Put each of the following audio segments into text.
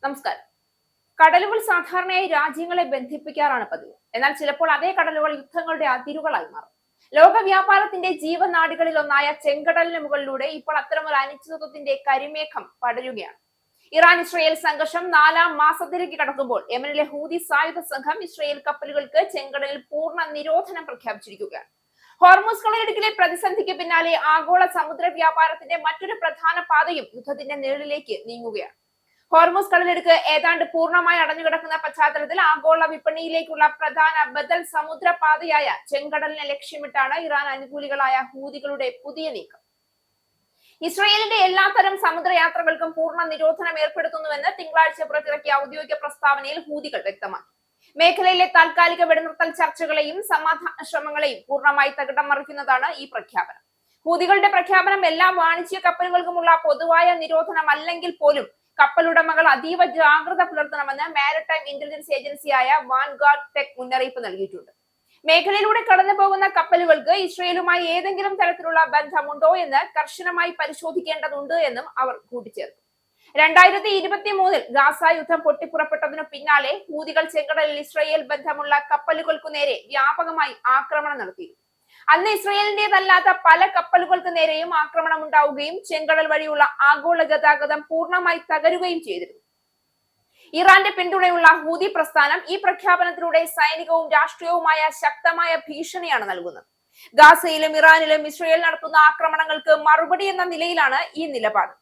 നമസ്കാരം. കടലുകൾ സാധാരണയായി രാജ്യങ്ങളെ ബന്ധിപ്പിക്കാറാണ് പതിവ്. എന്നാൽ ചിലപ്പോൾ അതേ കടലുകൾ യുദ്ധങ്ങളുടെ അതിരുകളായി മാറും. ലോക വ്യാപാരത്തിന്റെ ജീവനാഡികളിൽ ഒന്നായ ചെങ്കടലിന് മുകളിലൂടെ ഇപ്പോൾ അത്തരമൊരു അനിശ്ചിതത്വത്തിന്റെ കരിമേഘം പടരുകയാണ്. ഇറാൻ ഇസ്രയേൽ സംഘർഷം 4ാം മാസത്തിലേക്ക് കടക്കുമ്പോൾ യമനിലെ ഹൂതി സായുധ സംഘം ഇസ്രയേൽ കപ്പലുകൾക്ക് ചെങ്കടലിൽ പൂർണ്ണ നിരോധനം പ്രഖ്യാപിച്ചിരിക്കുകയാണ്. ഹോർമൂസ് കടലിടുക്കിലെ പ്രതിസന്ധിക്ക് പിന്നാലെ ആഗോള സമുദ്ര വ്യാപാരത്തിന്റെ മറ്റൊരു പ്രധാന പാതയും യുദ്ധത്തിന്റെ നിഴലിലേക്ക് നീങ്ങുകയാണ്. ഹോർമൂസ് കടലിടുക്ക് ഏതാണ്ട് പൂർണ്ണമായി അടഞ്ഞുകിടക്കുന്ന പശ്ചാത്തലത്തിൽ ആഗോള വിപണിയിലേക്കുള്ള പ്രധാന ബദൽ സമുദ്രപാതയായ ചെങ്കടലിനെ ലക്ഷ്യമിട്ടാണ് ഇറാൻ അനുകൂലികളായ ഹൂതികളുടെ പുതിയ നീക്കം. ഇസ്രയേലിന്റെ എല്ലാത്തരം സമുദ്രയാത്രകൾക്കും പൂർണ്ണ നിരോധനം ഏർപ്പെടുത്തുന്നുവെന്ന് തിങ്കളാഴ്ച പുറത്തിറക്കിയ ഔദ്യോഗിക പ്രസ്താവനയിൽ ഹൂതികൾ വ്യക്തമാക്കി. മേഖലയിലെ താൽക്കാലിക വെടിനിർത്തൽ ചർച്ചകളെയും സമാധാന ശ്രമങ്ങളെയും പൂർണ്ണമായി തകിടം മറിക്കുന്നതാണ് ഈ പ്രഖ്യാപനം. ഹൂതികളുടെ പ്രഖ്യാപനം എല്ലാ വാണിജ്യ കപ്പലുകൾക്കുമുള്ള പൊതുവായ നിരോധനം അല്ലെങ്കിൽ പോലും കപ്പലുടമകൾ അതീവ ജാഗ്രത പുലർത്തണമെന്ന് മാരിടൈം ഇന്റലിജൻസ് ഏജൻസിയായ വാൻഗാർഡ് ടെക് മുന്നറിയിപ്പ് നൽകിയിട്ടുണ്ട്. മേഖലയിലൂടെ കടന്നു പോകുന്ന കപ്പലുകൾക്ക് ഇസ്രയേലുമായി ഏതെങ്കിലും തരത്തിലുള്ള ബന്ധമുണ്ടോ എന്ന് കർശനമായി പരിശോധിക്കേണ്ടതുണ്ട് എന്നും അവർ കൂട്ടിച്ചേർത്തു. 2023 ഗാസ യുദ്ധം പൊട്ടിപ്പുറപ്പെട്ടതിനു പിന്നാലെ ഹൂതികൾ ചെങ്കടലിൽ ഇസ്രയേൽ ബന്ധമുള്ള കപ്പലുകൾക്കു നേരെ വ്യാപകമായി ആക്രമണം നടത്തിയിരുന്നു. അന്ന് ഇസ്രയേലിന്റേതല്ലാത്ത പല കപ്പലുകൾക്ക് നേരെയും ആക്രമണം ഉണ്ടാവുകയും ചെങ്കടൽ വഴിയുള്ള ആഗോള ഗതാഗതം പൂർണ്ണമായി തകരുകയും ചെയ്തിരുന്നു. ഇറാന്റെ പിന്തുണയുള്ള ഹൂതി പ്രസ്ഥാനം ഈ പ്രഖ്യാപനത്തിലൂടെ സൈനികവും രാഷ്ട്രീയവുമായ ശക്തമായ ഭീഷണിയാണ് നൽകുന്നത്. ഗാസയിലും ഇറാനിലും ഇസ്രയേൽ നടത്തുന്ന ആക്രമണങ്ങൾക്ക് മറുപടി എന്ന നിലയിലാണ് ഈ നിലപാട്.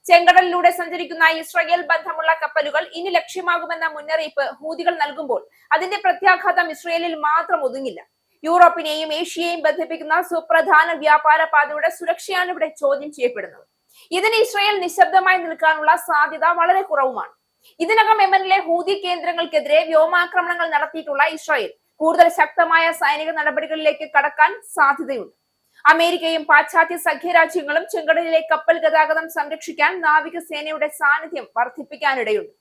ചെങ്കടലിലൂടെ സഞ്ചരിക്കുന്ന ഇസ്രയേൽ ബന്ധമുള്ള കപ്പലുകൾ ഇനി ലക്ഷ്യമാകുമെന്ന മുന്നറിയിപ്പ് ഹൂതികൾ നൽകുമ്പോൾ അതിന്റെ പ്രത്യാഘാതം ഇസ്രയേലിൽ മാത്രം ഒതുങ്ങില്ല. യൂറോപ്പിനെയും ഏഷ്യയെയും ബന്ധിപ്പിക്കുന്ന സുപ്രധാന വ്യാപാര പാതയുടെ സുരക്ഷയാണ് ഇവിടെ ചോദ്യം ചെയ്യപ്പെടുന്നത്. ഇതിന് ഇസ്രയേൽ നിശബ്ദമായി നിൽക്കാനുള്ള സാധ്യത വളരെ കുറവുമാണ്. ഇതിനകം യമനിലെ ഹൂതി കേന്ദ്രങ്ങൾക്കെതിരെ വ്യോമാക്രമണങ്ങൾ നടത്തിയിട്ടുള്ള ഇസ്രയേൽ കൂടുതൽ ശക്തമായ സൈനിക നടപടികളിലേക്ക് കടക്കാൻ സാധ്യതയുണ്ട്. അമേരിക്കയും പാശ്ചാത്യ സഖ്യരാജ്യങ്ങളും ചെങ്കടലിലെ കപ്പൽ ഗതാഗതം സംരക്ഷിക്കാൻ നാവികസേനയുടെ സാന്നിധ്യം വർദ്ധിപ്പിക്കാനിടയുണ്ട്.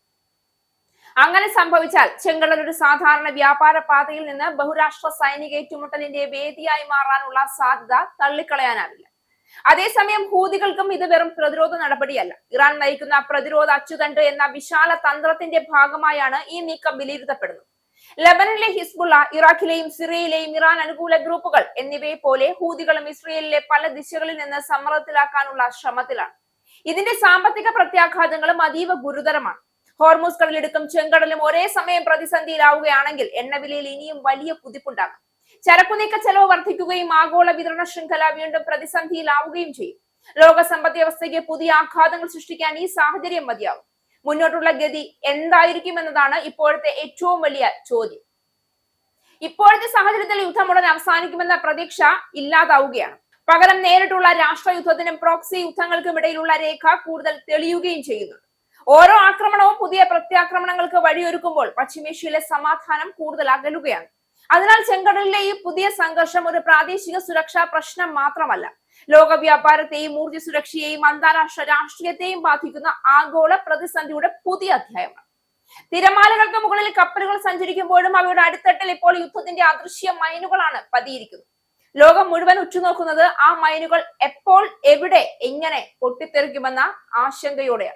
അങ്ങനെ സംഭവിച്ചാൽ ചെങ്കടൽ ഒരു സാധാരണ വ്യാപാര പാതയിൽ നിന്ന് ബഹുരാഷ്ട്ര സൈനിക ഏറ്റുമുട്ടലിന്റെ വേദിയായി മാറാനുള്ള സാധ്യത തള്ളിക്കളയാനാവില്ല. അതേസമയം ഹൂതികൾക്കും ഇത് വെറും പ്രതിരോധ നടപടിയല്ല. ഇറാൻ നയിക്കുന്ന പ്രതിരോധ അച്ചുതണ്ട് എന്ന വിശാല തന്ത്രത്തിന്റെ ഭാഗമായാണ് ഈ നീക്കം വിലയിരുത്തപ്പെടുന്നത്. ലെബനനിലെ ഹിസ്ബുള്ള, ഇറാഖിലെയും സിറിയയിലെയും ഇറാൻ അനുകൂല ഗ്രൂപ്പുകൾ എന്നിവയെ പോലെ ഹൂതികളും ഇസ്രയേലിലെ പല ദിശകളിൽ നിന്ന് സമ്മർദ്ദത്തിലാക്കാനുള്ള ശ്രമത്തിലാണ്. ഇതിന്റെ സാമ്പത്തിക പ്രത്യാഘാതങ്ങളും അതീവ ഗുരുതരമാണ്. ഹോർമൂസ് കടലിടുക്കും ചെങ്കടലും ഒരേ സമയം പ്രതിസന്ധിയിലാവുകയാണെങ്കിൽ എണ്ണവിലയിൽ ഇനിയും വലിയ കുതിപ്പുണ്ടാകും. ചരക്കുനീക്ക ചെലവ് വർദ്ധിക്കുകയും ആഗോള വിതരണ ശൃംഖല വീണ്ടും പ്രതിസന്ധിയിലാവുകയും ചെയ്യും. ലോക സമ്പദ് വ്യവസ്ഥയ്ക്ക് പുതിയ ആഘാതങ്ങൾ സൃഷ്ടിക്കാൻ ഈ സാഹചര്യം മതിയാകും. മുന്നോട്ടുള്ള ഗതി എന്തായിരിക്കും എന്നതാണ് ഇപ്പോഴത്തെ ഏറ്റവും വലിയ ചോദ്യം. ഇപ്പോഴത്തെ സാഹചര്യത്തിൽ യുദ്ധം ഉടൻ അവസാനിക്കുമെന്ന പ്രതീക്ഷ ഇല്ലാതാവുകയാണ്. പകരം നേരിട്ടുള്ള രാഷ്ട്രയുദ്ധത്തിനും പ്രോക്സി യുദ്ധങ്ങൾക്കും ഇടയിലുള്ള രേഖ കൂടുതൽ തെളിയുകയും ചെയ്യുന്നുണ്ട്. ഓരോ ആക്രമണവും പുതിയ പ്രത്യാക്രമണങ്ങൾക്ക് വഴിയൊരുക്കുമ്പോൾ പശ്ചിമേഷ്യയിലെ സമാധാനം കൂടുതൽ അകലുകയാണ്. അതിനാൽ ചെങ്കടലിലെ ഈ പുതിയ സംഘർഷം ഒരു പ്രാദേശിക സുരക്ഷാ പ്രശ്നം മാത്രമല്ല, ലോക വ്യാപാരത്തെയും ഊർജ്ജ സുരക്ഷയെയും അന്താരാഷ്ട്ര രാഷ്ട്രീയത്തെയും ബാധിക്കുന്ന ആഗോള പ്രതിസന്ധിയുടെ പുതിയ അധ്യായമാണ്. തിരമാലകൾക്ക് മുകളിൽ കപ്പലുകൾ സഞ്ചരിക്കുമ്പോഴും അവയുടെ അടിത്തട്ടിൽ ഇപ്പോൾ യുദ്ധത്തിന്റെ അദൃശ്യ മൈനുകളാണ് പതിയിരിക്കുന്നത്. ലോകം മുഴുവൻ ഉറ്റുനോക്കുന്നത് ആ മൈനുകൾ എപ്പോൾ, എവിടെ, എങ്ങനെ പൊട്ടിത്തെറിക്കുമെന്ന ആശങ്കയോടെയാണ്.